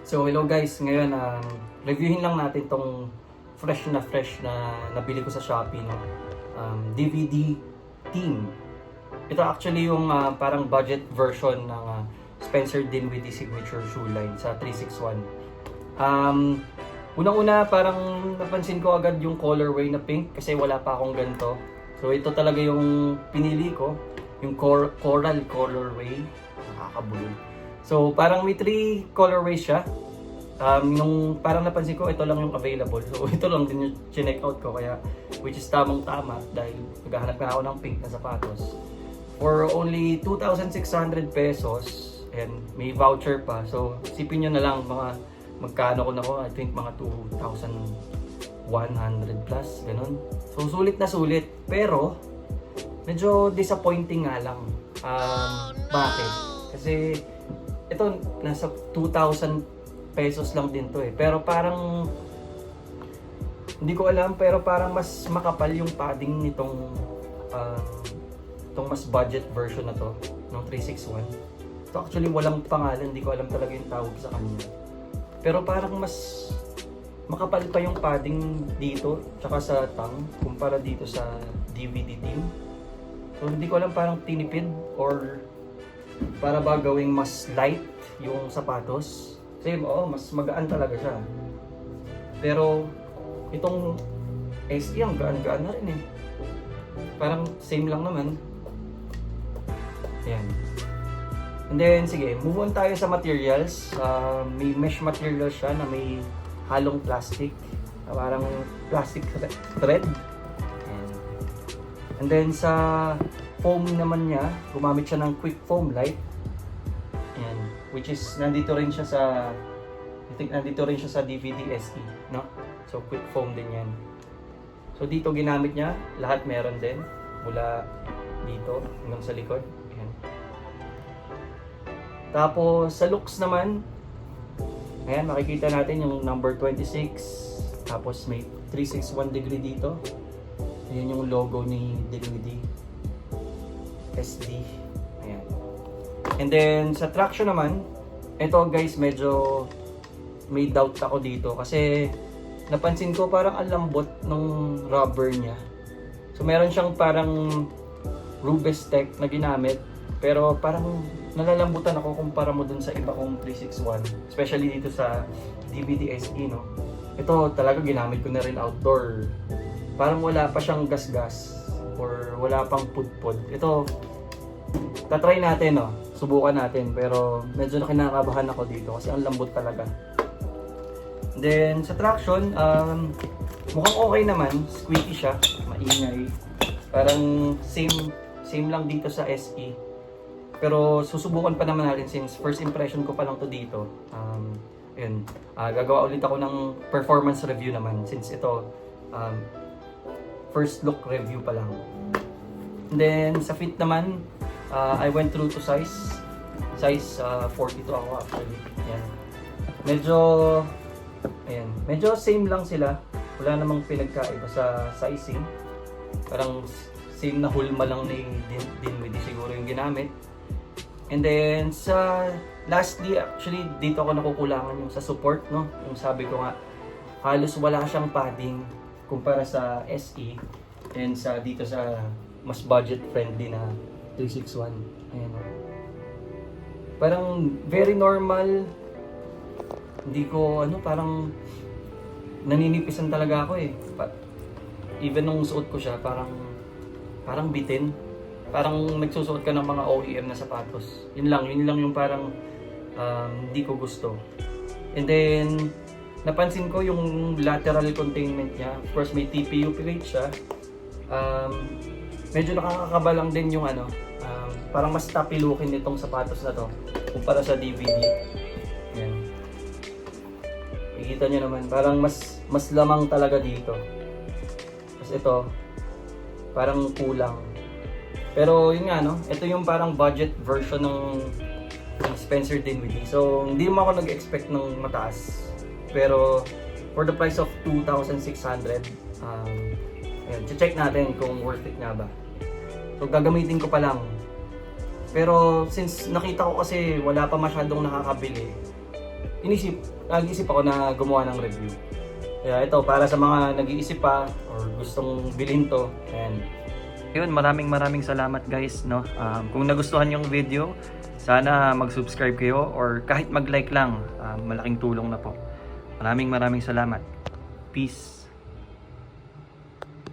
So hello guys, ngayon reviewin lang natin tong fresh na nabili ko sa Shopee, no? DVD Team. Ito actually yung parang budget version ng Spencer Dinwiddie signature shoe line sa 361. Unang-una parang napansin ko agad yung colorway na pink kasi wala pa akong ganito. So ito talaga yung pinili ko, yung coral colorway. Nakakabulo. So parang may 3 colorways siya. Nung parang napansin ko ito lang yung available. So ito lang din yung check out ko, kaya which is tamang tama dahil maghahanap na ako ng pink na sapatos. For only 2,600 pesos and may voucher pa. So sipin nyo na lang mga magkano ko na ko, I think mga 2,100 plus, ganun. So sulit na sulit, pero medyo disappointing nga lang. Bakit? Kasi ito nasa 2,000 pesos lang din to eh. Pero parang hindi ko alam, pero parang mas makapal yung padding nitong itong mas budget version na to ng 361. Ito actually walang pangalan, hindi ko alam talaga yung tawag sa kanya. Pero parang mas makapal pa yung padding dito tsaka sa tang kumpara dito sa DVD Team. So hindi ko alam, parang tinipid or para ba gawing mas light yung sapatos. Kasi mas magaan talaga siya. Pero itong SE ang gaan-gaan na rin eh. Parang same lang naman. Ayan. And then sige, move on tayo sa materials. May mesh material siya na may halong plastic. Parang plastic thread. Ayan. And then sa foam naman niya, gumamit siya ng quick foam light. Ayan, which is nandito rin siya sa DVD SE, no? So quick foam din 'yan. So dito ginamit niya, lahat meron din mula dito hanggang sa likod. Ayan. Tapos sa looks naman, ayan, makikita natin yung number 26. Tapos may 361 degree dito. Ayan yung logo ni Dinwiddie SD. Ayan. And then sa traction naman, ito guys, medyo may doubt ako dito kasi napansin ko parang ang lambot ng rubber niya. So meron siyang parang Rubestech na ginamit, pero parang nalalambutan ako kumpara mo dun sa iba kong 361, especially dito sa DVD SE, no? Ito talaga ginamit ko na rin outdoor. Parang wala pa siyang gasgas or wala pang pudpod. Ito tatry natin, no? Subukan natin, pero medyo kinakabahan ako dito kasi ang lambot talaga. Then sa traction, mukhang okay naman, squeaky siya, maingay. Parang same lang dito sa SE. Pero susubukan pa naman natin since first impression ko pa lang to dito. Gagawa ulit ako ng performance review naman since ito first look review pa lang. And then sa fit naman, I went through to size 42 ako actually. Ayan. Medyo same lang sila. Wala namang pinagkaiba sa sizing. Parang same na hulma lang ni Dinwiddie siguro yung ginamit. And then sa lastly, actually dito ako nakukulangan yung sa support, no? Yung sabi ko nga, halos wala siyang padding kumpara sa SE and dito sa mas budget friendly na 361. Ayan. Parang very normal. Hindi ko parang naninipisan talaga ako eh. Even nung suot ko siya, parang bitin. Parang nagsusuot ka ng mga OEM na sapatos. Yun lang yung parang hindi ko gusto. And then napansin ko yung lateral containment niya. Of course may TPU plate siya. Medyo nakakakaba lang din yung parang mas tapilukin nitong sapatos na to kumpara sa DVD. Ayan. Nakikita nyo naman, parang mas lamang talaga dito. Tapos ito, parang kulang. Pero yun nga, no? Ito yung parang budget version ng Spencer Dinwiddie. So hindi mo ako nag-expect ng mataas. Pero for the price of 2,600, check natin kung worth it nga ba. So gagamitin ko pa lang. Pero since nakita ko kasi wala pa masyadong nakakabili, nag-isip ako na gumawa ng review. Kaya ito, para sa mga nag-iisip pa or gustong bilhin to, and yun, maraming salamat guys, no? Kung nagustuhan yung video, sana mag-subscribe kayo or kahit mag-like lang, malaking tulong na po. Maraming salamat. Peace.